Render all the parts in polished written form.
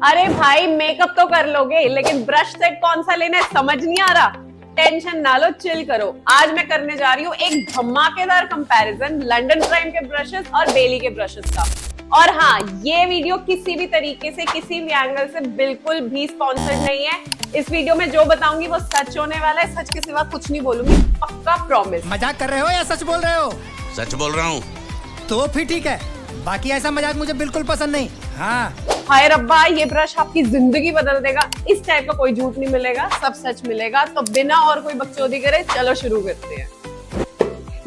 अरे भाई मेकअप तो कर लोगे लेकिन ब्रश सेट कौन सा लेना है समझ नहीं आ रहा। टेंशन ना लो, चिल करो। आज मैं करने जा रही हूँ एक धमाकेदार कंपैरिजन लंडन प्राइम के ब्रशेस और बेली के ब्रशेस का। और हाँ, ये वीडियो किसी भी तरीके से किसी भी एंगल से बिल्कुल भी स्पॉन्सर्ड नहीं है। इस वीडियो में जो बताऊंगी वो सच होने वाला है, सच के सिवा कुछ नहीं बोलूंगी, पक्का प्रॉमिस। मजाक कर रहे हो या सच बोल रहे हो? सच बोल रहा हूँ। तो फिर ठीक है, बाकी ऐसा मजाक मुझे बिल्कुल पसंद नहीं। हाँ, हाय रब्बा, ये ब्रश आपकी जिंदगी बदल देगा। इस टाइप का कोई झूठ नहीं मिलेगा, सब सच मिलेगा। तो बिना और कोई बकचोदी करे चलो शुरू करते हैं।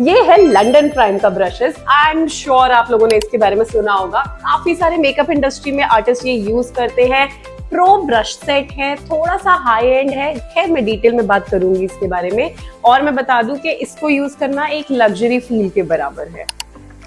ये है लंडन प्राइम का ब्रशेस। आई एम श्योर आप लोगों ने इसके बारे में सुना होगा। काफी सारे मेकअप इंडस्ट्री में आर्टिस्ट ये यूज करते हैं। प्रो ब्रश सेट है, थोड़ा सा हाई एंड है। खैर मैं डिटेल में बात करूंगी इसके बारे में। और मैं बता दूं कि इसको यूज करना एक लग्जरी फील के बराबर है।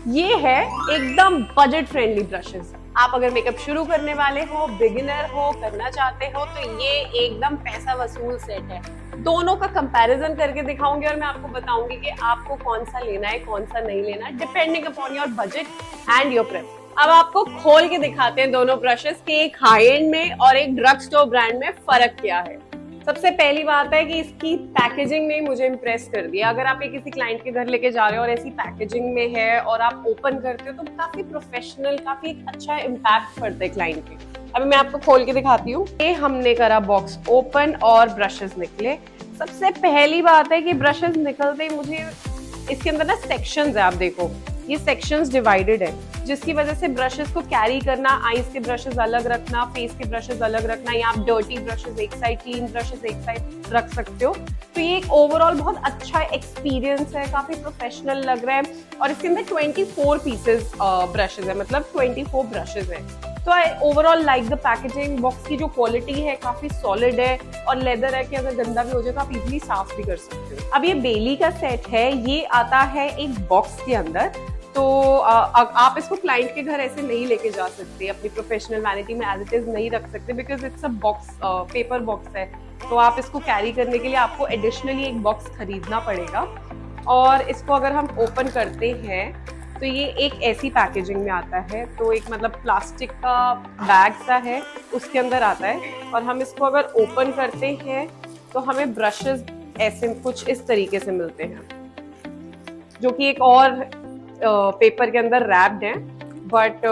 ये है एकदम बजट फ्रेंडली ब्रशेस। आप अगर मेकअप शुरू करने वाले हो, बिगिनर हो, करना चाहते हो, तो ये एकदम पैसा वसूल सेट है। दोनों का कंपैरिजन करके दिखाऊंगी और मैं आपको बताऊंगी कि आपको कौन सा लेना है, कौन सा नहीं लेना है, depending upon your budget and your preference. अब आपको खोल के दिखाते हैं दोनों ब्रशेस के एक हाई एंड में और एक ड्रग स्टोर ब्रांड में फर्क क्या है। सबसे पहली बात है कि इसकी पैकेजिंग ने मुझे इम्प्रेस कर दिया। अगर आप ये किसी क्लाइंट के घर लेके जा रहे हो और ऐसी पैकेजिंग में है और आप ओपन करते हो तो काफी प्रोफेशनल, काफी एक अच्छा इम्पैक्ट पड़ता है क्लाइंट पे। अभी मैं आपको खोल के दिखाती हूँ। ये हमने करा बॉक्स ओपन और ब्रशेस निकले। सबसे पहली बात है कि ब्रशेस निकलते ही मुझे इसके अंदर ना सेक्शंस है। आप देखो, ये सेक्शंस डिवाइडेड है, जिसकी वजह से ब्रशेस को कैरी करना, आईज के ब्रशेस अलग रखना, फेस के ब्रशेस अलग रखना, या आप डर्टी ब्रशेस एक साइड, क्लीन ब्रशेस एक साइड रख सकते हो। तो ये एक ओवरऑल बहुत अच्छा एक्सपीरियंस है, काफी प्रोफेशनल लग रहा है। और इसके अंदर 24 पीसेस ब्रशेस है, मतलब 24 ब्रशेस है। तो I overall like the packaging. Box की जो क्वालिटी है काफी सॉलिड है और लेदर है कि अगर गंदा भी हो जाए तो आप इजीली साफ भी कर सकते हो। अब ये बेली का सेट है, ये आता है एक बॉक्स के अंदर। तो आप इसको क्लाइंट के घर ऐसे नहीं लेके जा सकते, अपनी प्रोफेशनल वैनिटी में एज इट इज नहीं रख सकते, because it's a box, paper box है। तो आप इसको कैरी करने के लिए आपको एडिशनली एक बॉक्स खरीदना पड़ेगा। और इसको अगर हम ओपन करते हैं तो ये एक ऐसी पैकेजिंग में आता है। तो एक मतलब प्लास्टिक का बैग सा है, उसके अंदर आता है। और हम इसको अगर ओपन करते हैं तो हमें ब्रशेस ऐसे कुछ इस तरीके से मिलते हैं, जो कि एक और पेपर के अंदर रैप्ड है। बट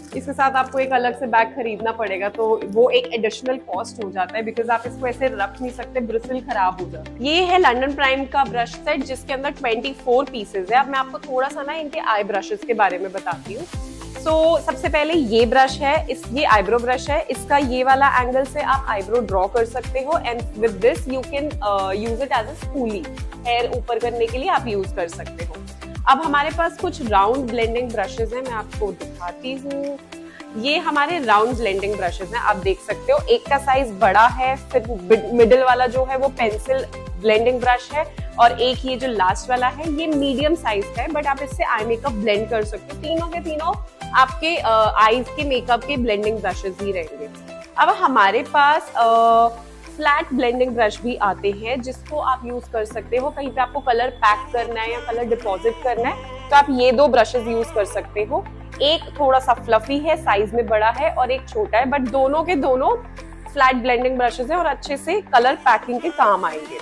इसके साथ आपको एक अलग से बैग खरीदना पड़ेगा, तो वो एक एडिशनल कॉस्ट हो जाता है, बिकॉज आप इसको ऐसे रख नहीं सकते, ब्रिसल खराब हो जाता है। ये है लंडन प्राइम का ब्रश सेट, जिसके अंदर 24 पीसेस है। अब मैं आपको थोड़ा सा ना इनके आई ब्रशेस के बारे में बताती हूँ। सबसे पहले ये ब्रश है, ये आईब्रो ब्रश है। इसका ये वाला एंगल से आप आईब्रो ड्रॉ कर सकते हो, and with this you can use it as a spoolie. Hair ऊपर करने के लिए आप यूज कर सकते हो। अब हमारे पास कुछ राउंड ब्लेंडिंग ब्रशेस हैं, मैं आपको दिखाती हूँ। ये हमारे राउंड ब्लेंडिंग ब्रशेस हैं, आप देख सकते हो। एक का साइज बड़ा है, फिर मिडिल वाला जो है वो पेंसिल ब्लेंडिंग ब्रश है, और एक ये जो लास्ट वाला है ये मीडियम साइज का है, बट आप इससे आई मेकअप ब्लेंड कर सकते हो। तीनों के तीनों आपके आईज के मेकअप के ब्लेंडिंग ब्रशेस ही रहेंगे। अब हमारे पास फ्लैट ब्लेंडिंग ब्रश भी आते हैं, जिसको आप यूज कर सकते हो। कहीं पे आपको कलर पैक करना है या कलर डिपॉजिट करना है तो आप ये दो ब्रशेस यूज कर सकते हो। एक थोड़ा सा फ्लफी है, साइज में बड़ा है, और एक छोटा है, बट दोनों के दोनों फ्लैट ब्लेंडिंग ब्रशेस हैं और अच्छे से कलर पैकिंग के काम आएंगे।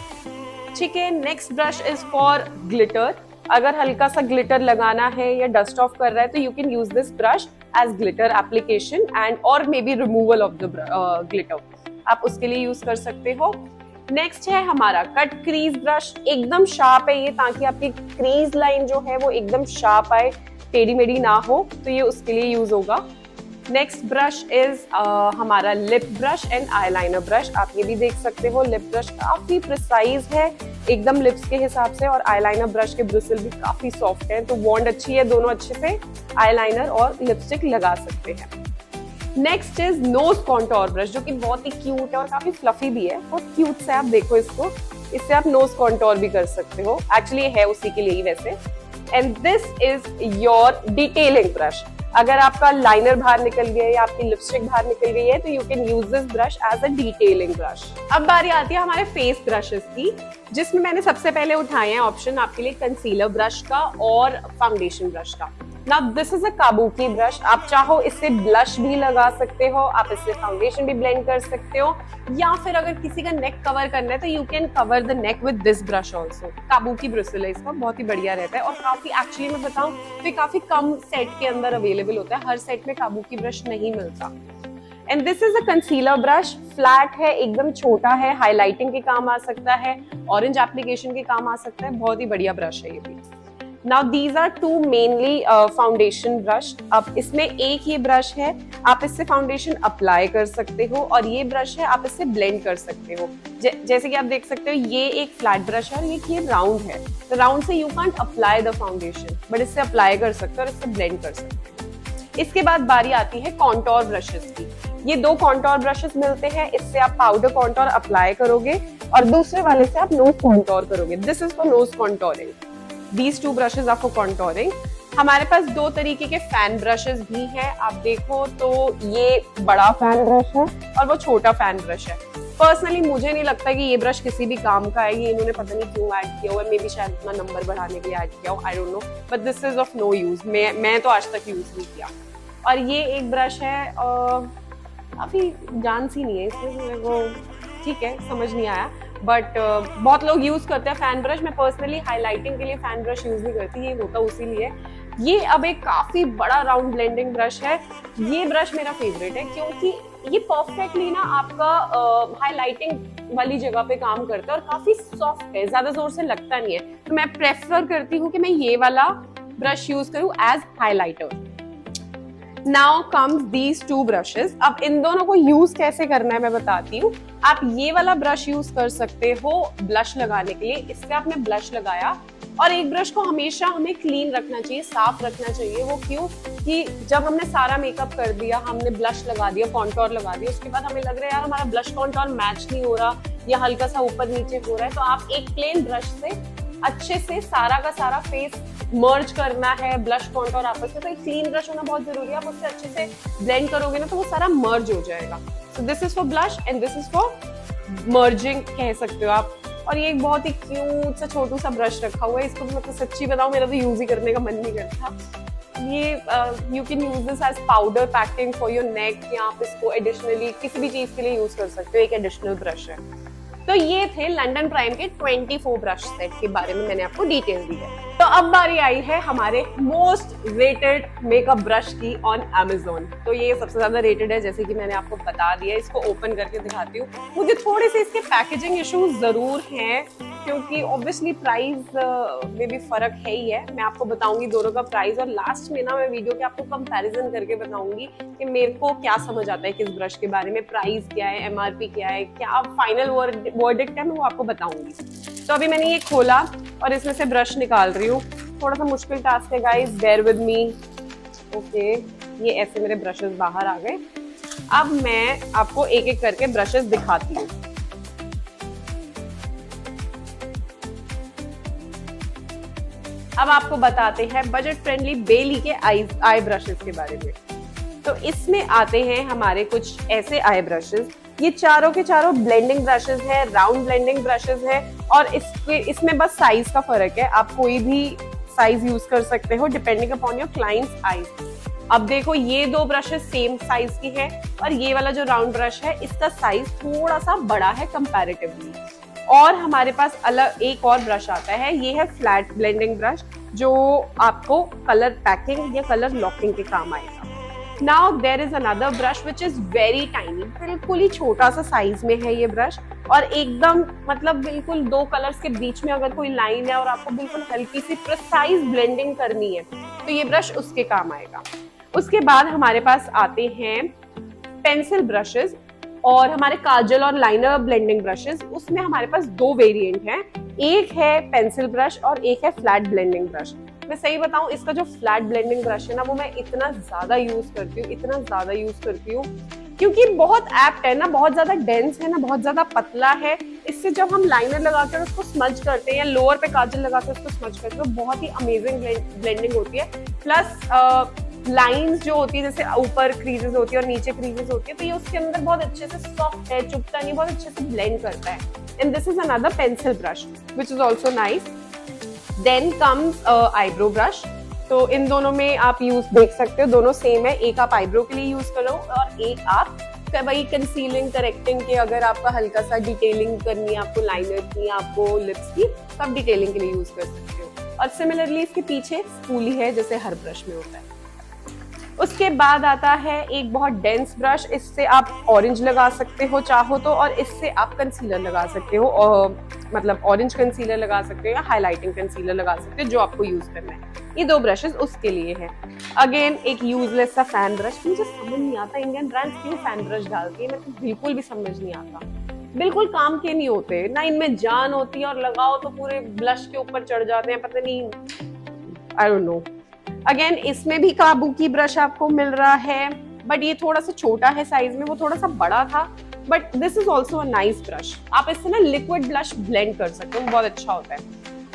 ठीक है, next brush is for glitter. अगर हल्का सा ग्लिटर लगाना है या डस्ट ऑफ कर रहा है तो you can use this brush as glitter application and और maybe removal of the glitter, आप उसके लिए यूज कर सकते हो। नेक्स्ट है हमारा कट क्रीज ब्रश। एकदम शार्प है ये, ताकि आपकी क्रीज लाइन जो है वो एकदम शार्प आए, टेढ़ी मेढ़ी ना हो, तो ये उसके लिए यूज होगा। नेक्स्ट ब्रश इज हमारा lip brush and eyeliner brush. आप ये भी देख सकते हो, लिप ब्रश काफी प्रिसाइज है एकदम लिप्स के हिसाब से, और आईलाइनर ब्रश के ब्रिसल भी काफी सॉफ्ट है, तो वॉन्ड अच्छी है, दोनों अच्छे से आईलाइनर और लिपस्टिक लगा सकते हैं। Next is nose contour brush, जो कि बहुत ही क्यूट है और काफी फ्लफी भी है, बहुत क्यूट से। आप देखो इसको, इससे आप नोज कॉन्टोर भी कर सकते हो। एक्चुअली है उसी के लिए ही वैसे। And this is your detailing brush. अगर आपका लाइनर बाहर निकल गया है या आपकी लिपस्टिक बाहर निकल गई है तो you can use this brush as a detailing brush. अब बारी आती है हमारे फेस ब्रशेस की, जिसमें मैंने सबसे पहले उठाए हैं ऑप्शन आपके लिए कंसीलर ब्रश का और फाउंडेशन ब्रश का। Now this is a Kabuki brush. आप चाहो इससे ब्लश भी लगा सकते हो, आप इससे फाउंडेशन भी ब्लेंड कर सकते हो, या फिर अगर किसी का नेक कवर करना है तो you can cover the neck with this brush also. Kabuki bristle है इसका, बहुत ही बढ़िया रहता है और काफी, एक्चुअली मैं बताऊं तो काफी कम सेट के अंदर अवेलेबल होता है, हर सेट में काबुकी ब्रश नहीं मिलता। And this is a concealer brush. Flat है, एकदम छोटा है, हाईलाइटिंग के काम आ सकता है, ऑरेंज एप्लीकेशन के काम आ सकता है, बहुत ही बढ़िया ब्रश है ये भी। Now these are two mainly foundation brush. अब इसमें एक ये ब्रश है, आप इससे फाउंडेशन अप्लाई कर सकते हो, और ये ब्रश है आप इससे ब्लेंड कर सकते हो। जैसे कि आप देख सकते हो ये एक फ्लैट ब्रश है और ये राउंड है, तो राउंड से you can't apply the foundation, but इससे अप्लाई कर सकते हो और इससे ब्लेंड कर सकते हो। इसके बाद बारी आती है कॉन्टोर ब्रशेस की। ये दो कॉन्टोर ब्रशेस मिलते हैं, इससे आप पाउडर कॉन्टोर अप्लाई करोगे और दूसरे वाले से आप नोज कॉन्टोर करोगे। This is for knows contouring. These two brushes are for contouring। हमारे पास दो तरीके के फैन ब्रशेस भी हैं। आप देखो तो ये बड़ा फैन ब्रश है और वो छोटा फैन ब्रश है। पर्सनली मुझे नहीं लगता कि ये ब्रश किसी भी काम का है, ये इन्होंने पता नहीं क्यों ऐड किया हुआ है, मे बी शायद अपना नंबर बढ़ाने के लिए ऐड किया हो, I don't know, but this is of no use. मैं तो आज तक यूज नहीं किया। और ये एक ब्रश है, काफी जान सी नहीं है इसमें, मेरे को ठीक है समझ नहीं आया, बट बहुत लोग यूज करते हैं फैन ब्रश। मैं पर्सनली हाईलाइटिंग के लिए फैन ब्रश यूज नहीं करती, ये होता उसी लिए। ये अब एक काफी बड़ा राउंड ब्लेंडिंग ब्रश है। ये ब्रश मेरा फेवरेट है क्योंकि ये परफेक्टली ना आपका हाईलाइटिंग वाली जगह पे काम करता है और काफी सॉफ्ट है, ज्यादा जोर से लगता नहीं है, तो मैं प्रेफर करती हूँ कि मैं ये वाला ब्रश यूज करूँ as highlighter. Now comes these two brushes. अब इन दोनों को यूज कैसे करना है मैं बताती हूँ। आप ये वाला ब्रश यूज कर सकते हो ब्लश लगाने के लिए, इससे आपने ब्लश लगाया, और एक ब्रश को हमेशा हमें क्लीन रखना चाहिए, साफ रखना चाहिए। वो क्यों कि जब हमने सारा मेकअप कर दिया, हमने ब्लश लगा दिया, कॉन्टोर लगा दिया, उसके बाद हमें लग रहा है यार हमारा ब्लश कॉन्टोर मैच नहीं हो रहा या हल्का सा ऊपर नीचे हो रहा है, तो आप एक प्लेन ब्रश से अच्छे से सारा का सारा फेस मर्ज करना है, ब्लश कॉन्टोर आपस में, तो एक क्लीन ब्रश होना बहुत जरूरी है। आप उससे अच्छे से ब्लेंड करोगे ना तो वो सारा मर्ज हो जाएगा। So this is for blush and this is for merging कह सकते हो आप। और ये एक बहुत ही क्यूट सा छोटू सा ब्रश रखा हुआ है, इसको तो मतलब सच्ची बताऊं मेरा तो यूज ही करने का मन नहीं करता। ये you can use this as powder packing for your neck, या आप इसको एडिशनली किसी भी चीज के लिए यूज कर सकते हो, एक एडिशनल ब्रश है। तो ये थे लंडन प्राइम के 24 ब्रश सेट के बारे में मैंने आपको डिटेल दी है। तो अब बारी आई है हमारे मोस्ट रेटेड मेकअप ब्रश की ऑन Amazon। तो ये सबसे ज्यादा रेटेड है, जैसे कि मैंने आपको बता दिया। इसको ओपन करके दिखाती हूँ। मुझे थोड़े से इसके पैकेजिंग इश्यूज जरूर हैं क्योंकि ऑब्वियसली प्राइस में भी फर्क है ही है। मैं आपको बताऊंगी दोनों का प्राइस, और लास्ट में ना मैं वीडियो के आपको कंपैरिजन करके बताऊंगी कि मेरे को क्या समझ आता है किस ब्रश के बारे में, प्राइस क्या है, MRP क्या है, क्या फाइनल वर्डिक्ट है, मैं वो आपको बताऊंगी। तो अभी मैंने ये खोला और इसमें से ब्रश निकाल रही हूँ। थोड़ा सा मुश्किल टास्क है guys, bear with me. Okay, ये ऐसे मेरे ब्रशेस बाहर आ गए। अब मैं आपको एक एक करके ब्रशेस दिखाती हूँ। अब आपको बताते हैं बजट फ्रेंडली बेली के आई ब्रशेस के बारे में। तो इसमें आते हैं हमारे कुछ ऐसे आई ब्रशेस। ये चारों के चारों ब्लेंडिंग ब्रशेस हैं, राउंड ब्लेंडिंग ब्रशेस हैं, और इसमें बस साइज का फर्क है। आप कोई भी साइज यूज कर सकते हो depending upon your clients eyes. अब देखो ये दो ब्रशेस सेम साइज की है, और ये वाला जो राउंड ब्रश है इसका साइज थोड़ा सा बड़ा है कंपैरेटिवली। और हमारे पास अलग एक और ब्रश आता है, ये है फ्लैट ब्लेंडिंग ब्रश, जो आपको कलर पैकिंग या कलर लॉकिंग के काम आएगा। Now there is another brush which is very tiny, बिल्कुल ही छोटा सा साइज में है ये ब्रश, और एकदम मतलब बिल्कुल दो कलर्स के बीच में अगर कोई लाइन है और आपको बिल्कुल हल्की सी प्रिसाइज ब्लेंडिंग करनी है तो ये ब्रश उसके काम आएगा। उसके बाद हमारे पास आते हैं पेंसिल ब्रशेस और हमारे काजल और लाइनर ब्लेंडिंग ब्रशेस। उसमें हमारे पास दो वेरिएंट हैं, एक है पेंसिल ब्रश और एक है फ्लैट ब्लेंडिंग ब्रश। मैं सही बताऊं, इसका जो फ्लैट ब्लेंडिंग ब्रश है ना, वो मैं इतना ज्यादा यूज करती हूँ क्योंकि बहुत एप्ट है ना, बहुत ज्यादा डेंस है ना, बहुत ज्यादा पतला है। इससे जब हम लाइनर लगाकर उसको स्मज करते हैं या लोअर पे काजल लगाकर उसको स्मज करते हैं तो बहुत ही अमेजिंग ब्लेंडिंग होती है। प्लस लाइंस जो होती है, जैसे ऊपर क्रीजेस होती है और नीचे क्रीजेस होती है, तो ये उसके अंदर बहुत अच्छे से सॉफ्ट है, चुभता नहीं, बहुत अच्छे से ब्लेंड करता है। And this is another pencil brush which is also nice. Then comes eyebrow brush. तो इन दोनों में आप यूज देख सकते हो, दोनों सेम है। एक आप आईब्रो के लिए यूज करो और एक आप वही कंसीलिंग करेक्टिंग के, अगर आपका हल्का सा डिटेलिंग करनी है, आपको लाइनर की, आपको लिप्स की, तो आप डिटेलिंग के लिए यूज कर सकते हो। और सिमिलरली इसके पीछे स्पूली है जैसे हर ब्रश में होता है। उसके बाद आता है एक बहुत डेंस ब्रश, इससे आप ऑरेंज लगा सकते हो चाहो तो, और इससे आप कंसीलर लगा सकते हो, और मतलब ऑरेंज कंसीलर लगा सकते हो या हाइलाइटिंग कंसीलर लगा सकते हो, जो आपको यूज करना है। ये दो ब्रशेस उसके लिए हैं। अगेन एक यूजलेस सा फैन ब्रश, मुझे समझ नहीं आता इंडियन ब्रांड्स क्यों फैन ब्रश डालती है, मेरे को बिल्कुल भी समझ नहीं आता, बिल्कुल काम के नहीं होते ना, इनमें जान होती है, और लगाओ तो पूरे ब्लश के ऊपर चढ़ जाते हैं, पता नहीं, आई डोंट नो। अगेन इसमें भी काबुकी ब्रश आपको मिल रहा है, बट ये थोड़ा सा छोटा है साइज में, वो थोड़ा सा बड़ा था, but this is also a nice brush. आप इससे ना लिक्विड ब्लश ब्लेंड कर सकते हो, बहुत अच्छा होता है।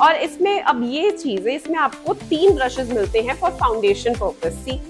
और इसमें अब ये चीज है, इसमें आपको 3 ब्रशेस मिलते हैं फॉर फाउंडेशन पर्पस। सी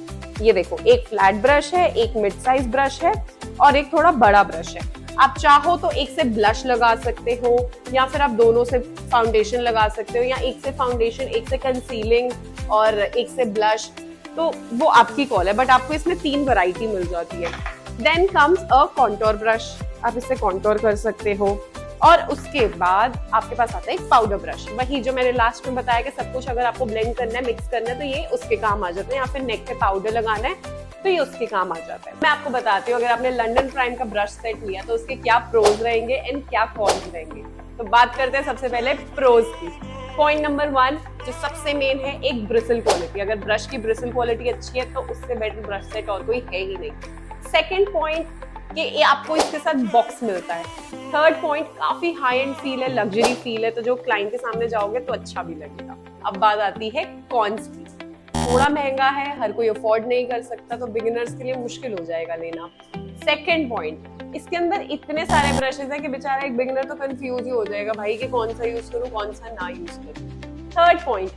ये देखो, एक फ्लैट ब्रश है, एक मिड साइज ब्रश है, और एक थोड़ा बड़ा ब्रश है। आप चाहो तो एक से ब्लश लगा सकते हो, या फिर आप दोनों से फाउंडेशन लगा सकते हो, या एक से फाउंडेशन, एक से कंसीलिंग और एक से ब्लश, तो वो आपकी कॉल है, बट आपको इसमें 3 वैरायटी मिल जाती है। Then comes a contour brush, आप इससे कॉन्टोर कर सकते हो। और उसके बाद आपके पास आता है एक पाउडर ब्रश, वही जो मैंने लास्ट में बताया कि सब कुछ अगर आपको ब्लेंड करना है, मिक्स करना है, तो ये उसके काम आ जाते हैं, या फिर नेक पे पाउडर लगाना है तो ये उसके काम आ जाता है। मैं आपको बताती हूँ, अगर आपने लंडन प्राइम का ब्रश सेट लिया तो उसके क्या प्रोज रहेंगे एंड क्या कॉन्स रहेंगे। तो बात करते हैं सबसे पहले प्रोज की। पॉइंट नंबर 1 जो सबसे मेन है, एक ब्रिसल क्वालिटी। अगर ब्रश की ब्रिसल क्वालिटी अच्छी है तो उससे बेटर ब्रश सेट और कोई है ही नहीं। सेकेंड पॉइंट कि ये आपको इसके साथ बॉक्स मिलता है। थर्ड पॉइंट, काफी हाई एंड फील है, लग्जरी फील है, तो जो क्लाइंट के सामने जाओगे तो अच्छा भी लगेगा। अब बात आती है कॉन्स की। थोड़ा महंगा है, हर कोई अफोर्ड नहीं कर सकता, तो बिगिनर्स के लिए मुश्किल हो जाएगा लेना। सेकेंड पॉइंट, इसके अंदर इतने सारे ब्रशेस हैं कि बेचारा एक बिगिनर तो कंफ्यूज ही हो जाएगा भाई कि कौन सा यूज करूं, कौन सा ना यूज करूं। थर्ड पॉइंट,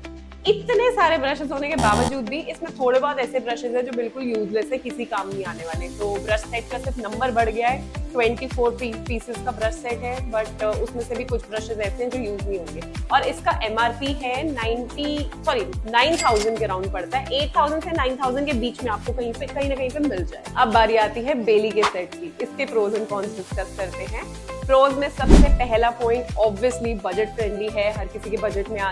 इतने सारे ब्रशेस होने के बावजूद भी इसमें थोड़े बहुत ऐसे ब्रशेस हैं जो बिल्कुल यूजलेस है, किसी काम नहीं आने वाले। तो ब्रश सेट का सिर्फ नंबर बढ़ गया है, 24 पीसेस का ब्रश सेट है, बट उसमें से भी कुछ ब्रशेस ऐसे हैं जो यूज नहीं होंगे। और इसका MRP है 9,000 के राउंड पड़ता है, 8,000 से 9,000 के बीच में आपको कहीं ना कहीं पे मिल जाए। अब बारी आती है बेली के सेट की। इसके प्रोज एंड कॉन्स डिस्कस करते हैं। प्रोज में सबसे पहला पॉइंट ऑब्वियसली बजट फ्रेंडली है, हर किसी के बजट में आ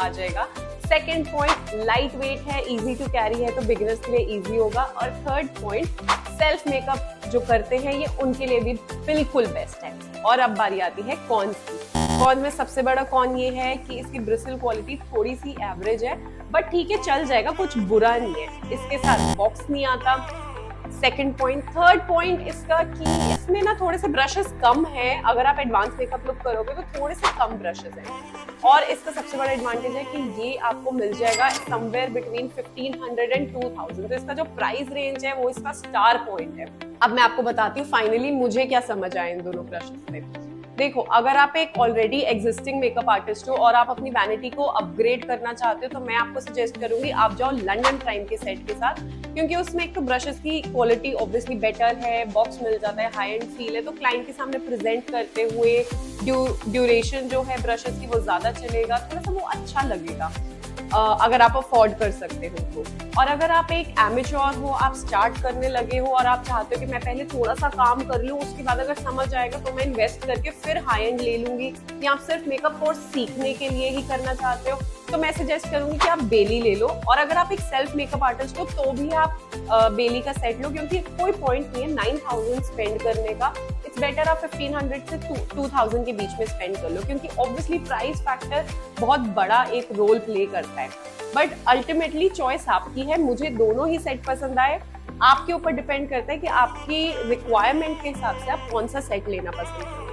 जाएगा। सेकेंड पॉइंट, लाइट वेट है, इजी टू कैरी है, तो बिगिनर्स के लिए इजी होगा। और थर्ड पॉइंट, सेल्फ मेकअप जो करते हैं ये उनके लिए भी बिल्कुल बेस्ट है। और अब बारी आती है कॉन्स की। कॉन में सबसे बड़ा कॉन ये है कि इसकी ब्रिसल क्वालिटी थोड़ी सी एवरेज है, बट ठीक है, चल जाएगा, कुछ बुरा नहीं है। इसके साथ बॉक्स नहीं आता। Second point. थर्ड पॉइंट इसका कि इसमें ना थोड़े से ब्रशेस कम हैं, अगर आप एडवांस मेकअप लुक करोगे तो थोड़े से कम ब्रशेस हैं। और इसका सबसे बड़ा एडवांटेज है कि ये आपको मिल जाएगा समवेयर बिटवीन 1500 एंड 2000। तो इसका जो प्राइस रेंज है वो इसका स्टार पॉइंट है। अब मैं आपको बताती हूँ फाइनली मुझे क्या समझ आया इन दोनों ब्रशेस में। देखो, अगर आप एक ऑलरेडी एग्जिस्टिंग मेकअप आर्टिस्ट हो और आप अपनी वैनिटी को अपग्रेड करना चाहते हो, तो मैं आपको सजेस्ट करूंगी आप जाओ लंडन प्राइम के सेट के साथ, क्योंकि उसमें एक तो ब्रशेस की क्वालिटी ऑब्वियसली बेटर है, बॉक्स मिल जाता है, हाई एंड फील है, तो क्लाइंट के सामने प्रेजेंट करते हुए ड्यूरेशन जो है ब्रशेस की वो ज्यादा चलेगा, थोड़ा सा वो अच्छा लगेगा अगर आप अफोर्ड कर सकते हो तो। और अगर आप एक एमेच्योर हो, आप स्टार्ट करने लगे हो और आप चाहते हो कि मैं पहले थोड़ा सा काम कर लूँ, उसके बाद अगर समझ आएगा तो मैं इन्वेस्ट करके फिर हाई एंड ले लूंगी, या आप सिर्फ मेकअप कोर्स सीखने के लिए ही करना चाहते हो, तो मैं सजेस्ट करूंगी कि आप बेली ले लो। और अगर आप एक सेल्फ मेकअप आर्टिस्ट हो तो भी आप बेली का सेट लो, क्योंकि कोई पॉइंट नहीं है 9000 स्पेंड करने का। इट्स बेटर आप 1500 से 2000 के बीच में स्पेंड कर लो, क्योंकि ऑब्वियसली प्राइस फैक्टर बहुत बड़ा एक रोल प्ले करता है। बट अल्टीमेटली चॉइस आपकी है। मुझे दोनों ही सेट पसंद आए, आपके ऊपर डिपेंड करता है कि आपकी रिक्वायरमेंट के हिसाब से आप कौन सा सेट लेना पसंद करेंगे।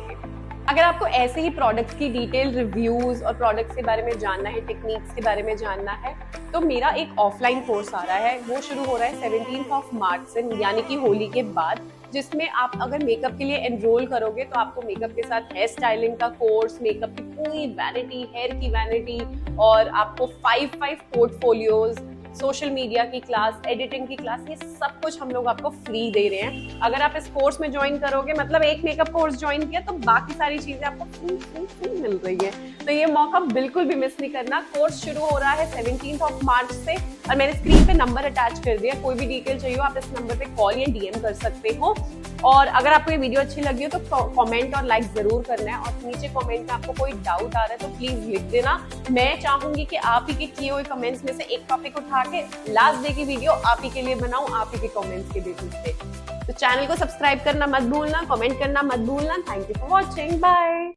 अगर आपको ऐसे ही प्रोडक्ट्स की डिटेल रिव्यूज और प्रोडक्ट्स के बारे में जानना है, टेक्निक्स के बारे में जानना है, तो मेरा एक ऑफलाइन कोर्स आ रहा है, वो शुरू हो रहा है 17 मार्च से, यानी कि होली के बाद, जिसमें आप अगर मेकअप के लिए एनरोल करोगे तो आपको मेकअप के साथ हेयर स्टाइलिंग का कोर्स, मेकअप की पूरी वैनिटी, हेयर की वैनिटी, और आपको 5 पोर्टफोलियोज, सोशल मीडिया की क्लास, एडिटिंग की क्लास, ये सब कुछ हम लोग आपको फ्री दे रहे हैं। अगर आप इस कोर्स में ज्वाइन करोगे, मतलब एक मेकअप कोर्स ज्वाइन किया, तो बाकी सारी चीजें आपको फ्री मिल रही है। तो ये मौका बिल्कुल भी मिस नहीं करना। कोर्स शुरू हो रहा है 17 मार्च से। और मैंने स्क्रीन पे नंबर अटैच कर दिया, कोई भी डिटेल चाहिए हो आप इस नंबर पे कॉल या डीएम कर सकते हो। और अगर आपको ये वीडियो अच्छी लगी हो तो कमेंट और लाइक जरूर करना है, और नीचे कमेंट में आपको कोई डाउट आ रहा है तो प्लीज लिख देना। मैं चाहूंगी कि आप ही के किए हुए कमेंट्स में से एक टॉपिक उठा के लास्ट डे की वीडियो आप ही के लिए बनाऊं, आप ही के कमेंट्स के बेसिस पे। तो चैनल को सब्सक्राइब करना मत भूलना, कमेंट करना मत भूलना। Thank you for watching, bye.